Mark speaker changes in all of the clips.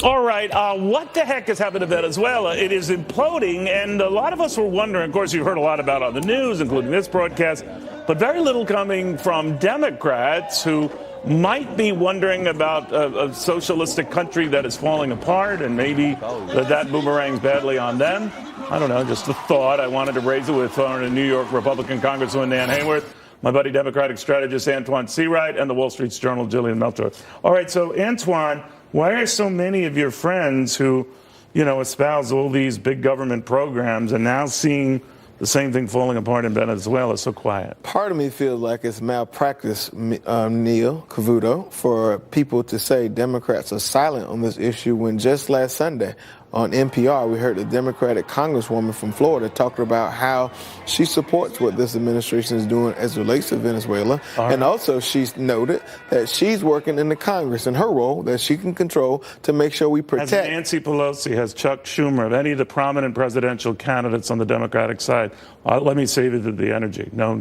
Speaker 1: All right, what the heck has happened to Venezuela? It is imploding, and a lot of us were wondering. Of course, you've heard a lot about it on the news, including this broadcast, but very little coming from Democrats who might be wondering about a socialistic country that is falling apart, and maybe that boomerangs badly on them. I don't know, just a thought. I wanted to raise it with former New York Republican Congresswoman Nan Hayworth, my buddy Democratic strategist Antoine Seawright, and the Wall Street Journal Jillian Melchior. All right, so Antoine, why are so many of your friends who, espouse all these big government programs and now seeing the same thing falling apart in Venezuela so quiet?
Speaker 2: Part of me feels like it's malpractice, Neil, Cavuto, for people to say Democrats are silent on this issue when just last Sunday on NPR, we heard a Democratic congresswoman from Florida talk about how she supports what this administration is doing as it relates to Venezuela. Right. And also she's noted that she's working in the Congress in her role that she can control to make sure we protect.
Speaker 1: Has Nancy Pelosi, has Chuck Schumer, of any of the prominent presidential candidates on the Democratic side? Let me save it to the energy. No.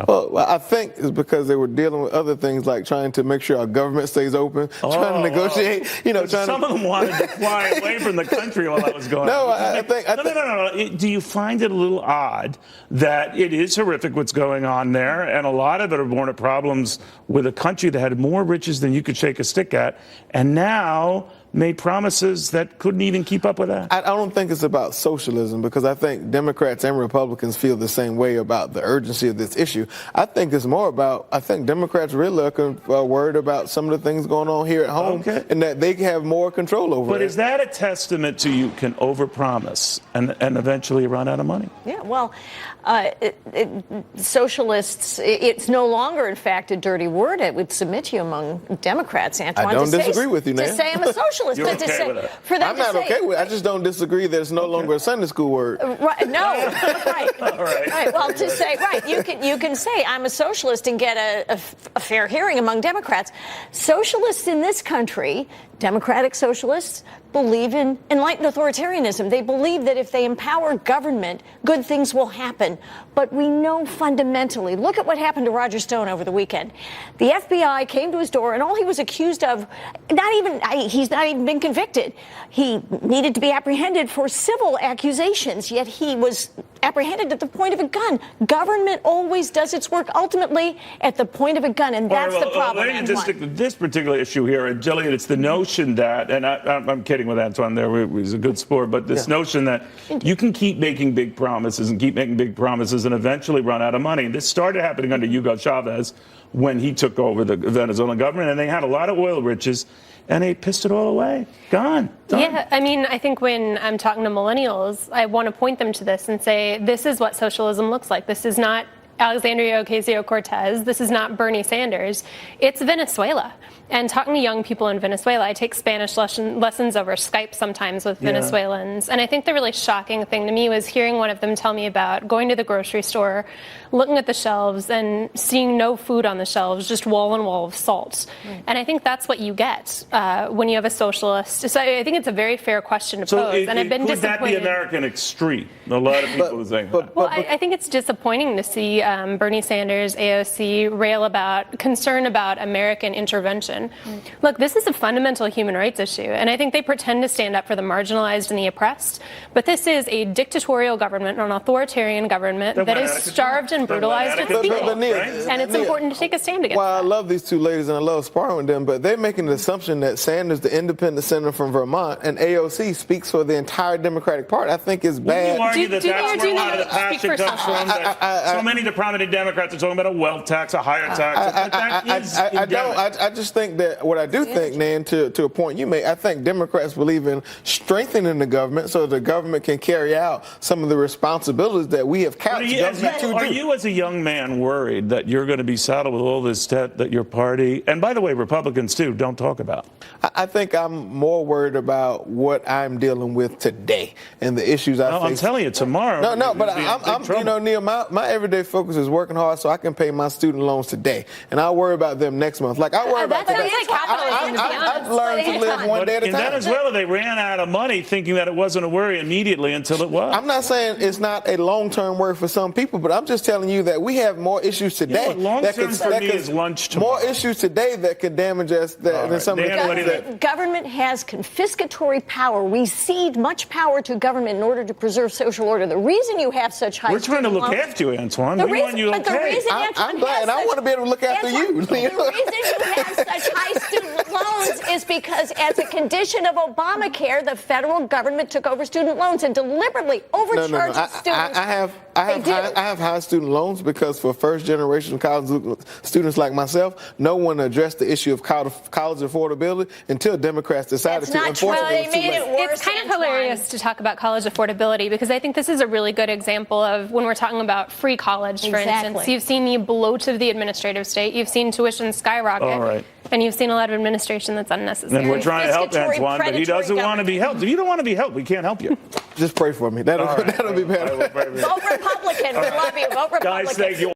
Speaker 2: Well, I think it's because they were dealing with other things like trying to make sure our government stays open, trying to negotiate,
Speaker 1: Some of them wanted to fly away from the country while that was going on. No. Do you find it a little odd that it is horrific what's going on there, and a lot of it are born of problems with a country that had more riches than you could shake a stick at, and now made promises that couldn't even keep up with that?
Speaker 2: I don't think it's about socialism, because I think Democrats and Republicans feel the same way about the urgency of this issue. I think it's more about, I think Democrats really are worried about some of the things going on here at home, and that they have more control over it.
Speaker 1: But is that a testament to you can overpromise and eventually run out of money?
Speaker 3: Yeah, well, socialists, it's no longer, in fact, a dirty word. It would submit to you among Democrats, Antoine.
Speaker 2: I don't disagree with you, Nan.
Speaker 3: To say I'm a socialist.
Speaker 1: You're
Speaker 3: but
Speaker 1: okay
Speaker 3: to say,
Speaker 1: with it.
Speaker 3: For them
Speaker 2: I'm not okay with it. I just don't disagree that it's no longer a Sunday school word.
Speaker 3: Right, no, right.
Speaker 1: All right.
Speaker 3: Well, to say, you can say I'm a socialist and get a fair hearing among Democrats. Socialists in this country, Democratic socialists, believe in enlightened authoritarianism. They believe that if they empower government, good things will happen. But we know fundamentally, look at what happened to Roger Stone over the weekend. The FBI came to his door, and all he was accused of, he's not even been convicted. He needed to be apprehended for civil accusations, yet he was apprehended at the point of a gun. Government always does its work ultimately at the point of a gun, and that's the problem.
Speaker 1: This particular issue here, and Jillian, it's the notion that, and I'm kidding with Antoine there, he's a good sport, but this notion that you can keep making big promises and eventually run out of money. This started happening under Hugo Chavez when he took over the Venezuelan government, and they had a lot of oil riches, and they pissed it all away. Gone. Done.
Speaker 4: Yeah, I think when I'm talking to millennials, I want to point them to this and say, this is what socialism looks like. This is not Alexandria Ocasio-Cortez. This is not Bernie Sanders. It's Venezuela. And talking to young people in Venezuela, I take Spanish lessons over Skype sometimes with Venezuelans. And I think the really shocking thing to me was hearing one of them tell me about going to the grocery store, looking at the shelves and seeing no food on the shelves, just wall and wall of salt. And I think that's what you get when you have a socialist. So I think it's a very fair question to pose. And I've been disappointed.
Speaker 1: Could that be American extreme? A lot of people are saying that.
Speaker 4: I think it's disappointing to see Bernie Sanders, AOC, rail about concern about American intervention. Look, this is a fundamental human rights issue, and I think they pretend to stand up for the marginalized and the oppressed, but this is a dictatorial government, an authoritarian government that is starved and brutalized its people, and it's important to take a stand against
Speaker 2: I love these two ladies, and I love sparring with them, but they're making the assumption that Sanders, the independent senator from Vermont, and AOC speaks for the entire Democratic Party. I think it's bad.
Speaker 1: Would you argue that's where a lot of the passion comes from? So many of the prominent Democrats are talking about a wealth tax, a higher tax.
Speaker 2: I just think that what I do think, Nan, to a point you made, I think Democrats believe in strengthening the government so the government can carry out some of the responsibilities that we have couched government to do.
Speaker 1: Are you, as a young man, worried that you're going to be saddled with all this debt that your party, and by the way, Republicans too, don't talk about?
Speaker 2: I think I'm more worried about what I'm dealing with today and the issues I face.
Speaker 1: I'm telling you, tomorrow.
Speaker 2: But I'm Neil, my everyday focus is working hard so I can pay my student loans today, and I'll worry about them next month. Like I worry about today. I've learned to live one day at a time.
Speaker 1: In Venezuela, they ran out of money thinking that it wasn't a worry immediately until it was.
Speaker 2: I'm not saying it's not a long-term worry for some people, but I'm just telling telling you that we have more issues today.
Speaker 1: You know, long-term for me is lunch tomorrow.
Speaker 2: More issues today that could damage us than some of the
Speaker 3: Government has confiscatory power. We cede much power to government in order to preserve social order. The reason you have such high
Speaker 1: We're trying to look after you, Antoine. We want you okay.
Speaker 2: I'm glad, and I want to be able to look after you.
Speaker 3: The reason you have such high student loans is because as a condition of Obamacare, the federal government took over student loans and deliberately overcharged students.
Speaker 2: I have high student loans because for first-generation college students like myself, no one addressed the issue of college affordability until Democrats decided to enforce it.
Speaker 3: They made it worse.
Speaker 4: It's kind of hilarious to talk about college affordability because I think this is a really good example of when we're talking about free college, for instance. You've seen the bloat of the administrative state. You've seen tuition skyrocket.
Speaker 1: All right.
Speaker 4: And you've seen a lot of administration that's unnecessary.
Speaker 1: And we're trying to help Antoine, but he doesn't want to be helped. If you don't want to be helped, we can't help you.
Speaker 2: Just pray for me. That'll be better.
Speaker 3: Vote Republican. We love you. Vote Republican.
Speaker 1: Guys, thank you.